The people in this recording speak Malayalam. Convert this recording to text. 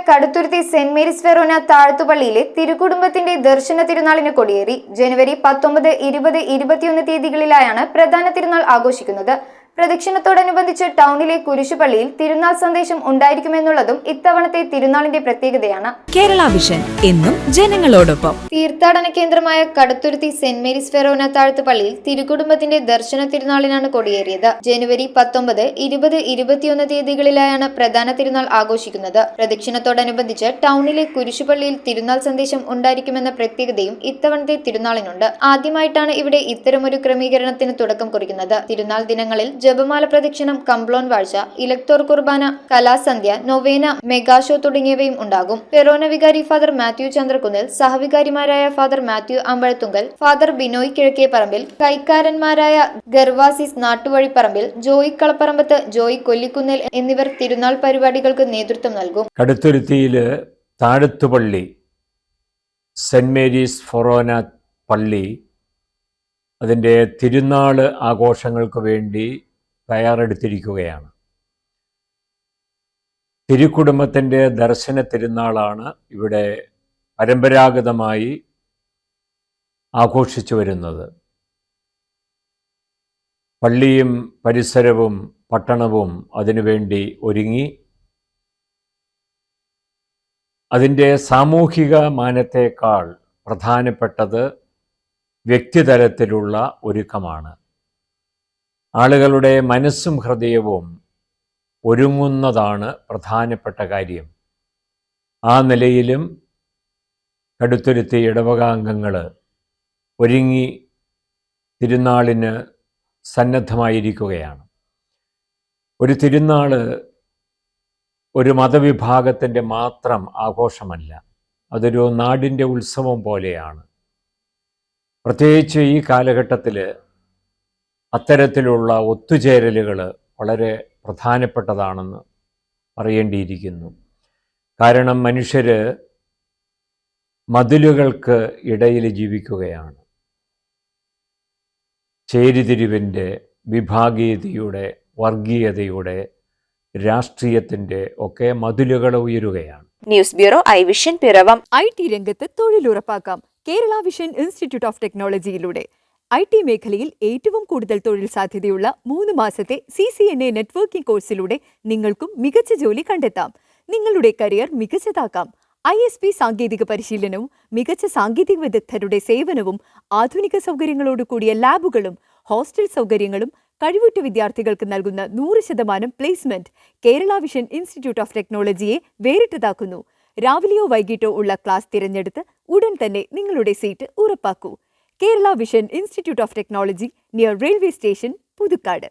കടുത്തുരുത്തി സെന്റ് മേരീസ് ഫെറോന താഴത്തുപള്ളിയിലെ തിരുക്കുടുംബത്തിന്റെ ദർശന തിരുനാളിന് കൊടിയേറി. ജനുവരി 19, 20, 21 തീയതികളിലായാണ് പ്രധാന തിരുനാൾ ആഘോഷിക്കുന്നത്. പ്രദക്ഷിണത്തോടനുബന്ധിച്ച് ടൗണിലെ കുരിശുപള്ളിയിൽ തിരുനാൾ സന്ദേശം ഉണ്ടായിരിക്കുമെന്നുള്ളതും ഇത്തവണത്തെ തിരുനാളിന്റെ പ്രത്യേകതയാണ്. കേരള വിഷൻ എന്നും ജനങ്ങളോടൊപ്പം. തീർത്ഥാടന കേന്ദ്രമായ കടുത്തുരുത്തി സെന്റ് മേരീസ് ഫെറോന താഴത്ത് പള്ളിയിൽ തിരുക്കുടുംബത്തിന്റെ ദർശന തിരുനാളിനാണ് കൊടിയേറിയത്. ജനുവരി 19, 20, 21 തീയതികളിലായാണ് പ്രധാന തിരുനാൾ ആഘോഷിക്കുന്നത്. പ്രദക്ഷിണത്തോടനുബന്ധിച്ച് ടൗണിലെ കുരിശുപള്ളിയിൽ തിരുനാൾ സന്ദേശം ഉണ്ടായിരിക്കുമെന്ന പ്രത്യേകതയും ഇത്തവണത്തെ തിരുനാളിനുണ്ട്. ആദ്യമായിട്ടാണ് ഇവിടെ ഇത്തരമൊരു ക്രമീകരണത്തിന് തുടക്കം കുറിക്കുന്നത്. തിരുനാൾ ദിനങ്ങളിൽ ജപമാല പ്രദക്ഷിണം, കംപ്ലോൺ വാഴ്ച, ഇലക്ടോർ കുർബാന, കലാസന്ധ്യ, നൊവേന, മെഗാഷോ തുടങ്ങിയവയും ഉണ്ടാകും. ഫെറോന വികാരി ഫാദർ മാത്യു ചന്ദ്രകുന്നിൽ, സഹവികാരിമാരായ ഫാദർ മാത്യു അമ്പഴത്തുങ്കൽ, ഫാദർ ബിനോയ് കിഴക്കേപ്പറമ്പിൽ, കൈക്കാരന്മാരായ ഗർവാസിസ് നാട്ടുവഴിപ്പറമ്പിൽ, ജോയി കളപ്പറമ്പത്ത്, ജോയി കൊല്ലിക്കുന്നിൽ എന്നിവർ തിരുനാൾ പരിപാടികൾക്ക് നേതൃത്വം നൽകും. കടുത്തുരുത്തിയില് താഴത്തുപള്ളി സെന്റ് മേരീസ് ഫൊറോന പള്ളി അതിൻ്റെ തിരുനാൾ ആഘോഷങ്ങൾക്ക് വേണ്ടി തയ്യാറെടുത്തിരിക്കുകയാണ്. തിരുക്കുടുംബത്തിൻ്റെ ദർശന തിരുനാളാണ് ഇവിടെ പരമ്പരാഗതമായി ആഘോഷിച്ചു വരുന്നത്. പള്ളിയും പരിസരവും പട്ടണവും അതിനുവേണ്ടി ഒരുങ്ങി അതിൻ്റെ സാമൂഹിക മാനത്തേക്കാൾ പ്രധാനപ്പെട്ടത് വ്യക്തിതലത്തിലുള്ള ഒരുക്കമാണ്. ആളുകളുടെ മനസ്സും ഹൃദയവും ഒരുങ്ങുന്നതാണ് പ്രധാനപ്പെട്ട കാര്യം. ആ നിലയിലും കടുത്തുരുത്തി ഇടവകാംഗങ്ങൾ ഒരുങ്ങി തിരുനാളിന് സന്നദ്ധമായിരിക്കുകയാണ്. ഒരു തിരുനാൾ ഒരു മതവിഭാഗത്തിൻ്റെ മാത്രം ആഘോഷമല്ല, അതൊരു നാടിൻ്റെ ഉത്സവം പോലെയാണ്. പ്രത്യേകിച്ച് ഈ കാലഘട്ടത്തിൽ അത്തരത്തിലുള്ള ഒത്തുചേരലുകൾ വളരെ പ്രധാനപ്പെട്ടതാണെന്ന് പറയേണ്ടിയിരിക്കുന്നു. കാരണം മനുഷ്യർ മതിലുകൾക്ക് ഇടയിൽ ജീവിക്കുകയാണ്. ചേരിതിരിവിൻ്റെ, വിഭാഗീയതയുടെ, വർഗീയതയുടെ, രാഷ്ട്രീയത്തിൻ്റെ ഒക്കെ മതിലുകൾ ഉയരുകയാണ്. News bureau I Vision Piravom. IT രംഗത്ത് തൊഴിലുറപ്പാക്കാം കേരള വിഷൻ ഇൻസ്റ്റിറ്റ്യൂട്ട് ഓഫ് ടെക്നോളജിയിലൂടെ. IT മേഖലയിൽ ഏറ്റവും കൂടുതൽ തൊഴിൽ സാധ്യതയുള്ള 3 മാസത്തെ CCNA നെറ്റ്വർക്കിംഗ് കോഴ്സിലൂടെ നിങ്ങൾക്കും മികച്ച ജോലി കണ്ടെത്താം. നിങ്ങളുടെ കരിയർ മികച്ചതാക്കാം. ISP സാങ്കേതിക പരിശീലനവും മികച്ച സാങ്കേതിക വിദഗ്ധരുടെ സേവനവും ആധുനിക സൗകര്യങ്ങളോടുകൂടിയ ലാബുകളും ഹോസ്റ്റൽ സൗകര്യങ്ങളും കഴിവുറ്റ വിദ്യാർത്ഥികൾക്ക് നൽകുന്ന 100% placement Kerala Vision Institute of ടെക്നോളജിയെ വേറിട്ടതാക്കുന്നു. രാവിലെയോ വൈകിട്ടോ ഉള്ള ക്ലാസ് തിരഞ്ഞെടുത്ത് ഉടൻ തന്നെ നിങ്ങളുടെ സീറ്റ് ഉറപ്പാക്കൂ. Kerala Vision Institute of Technology, near railway station, Puthukkad.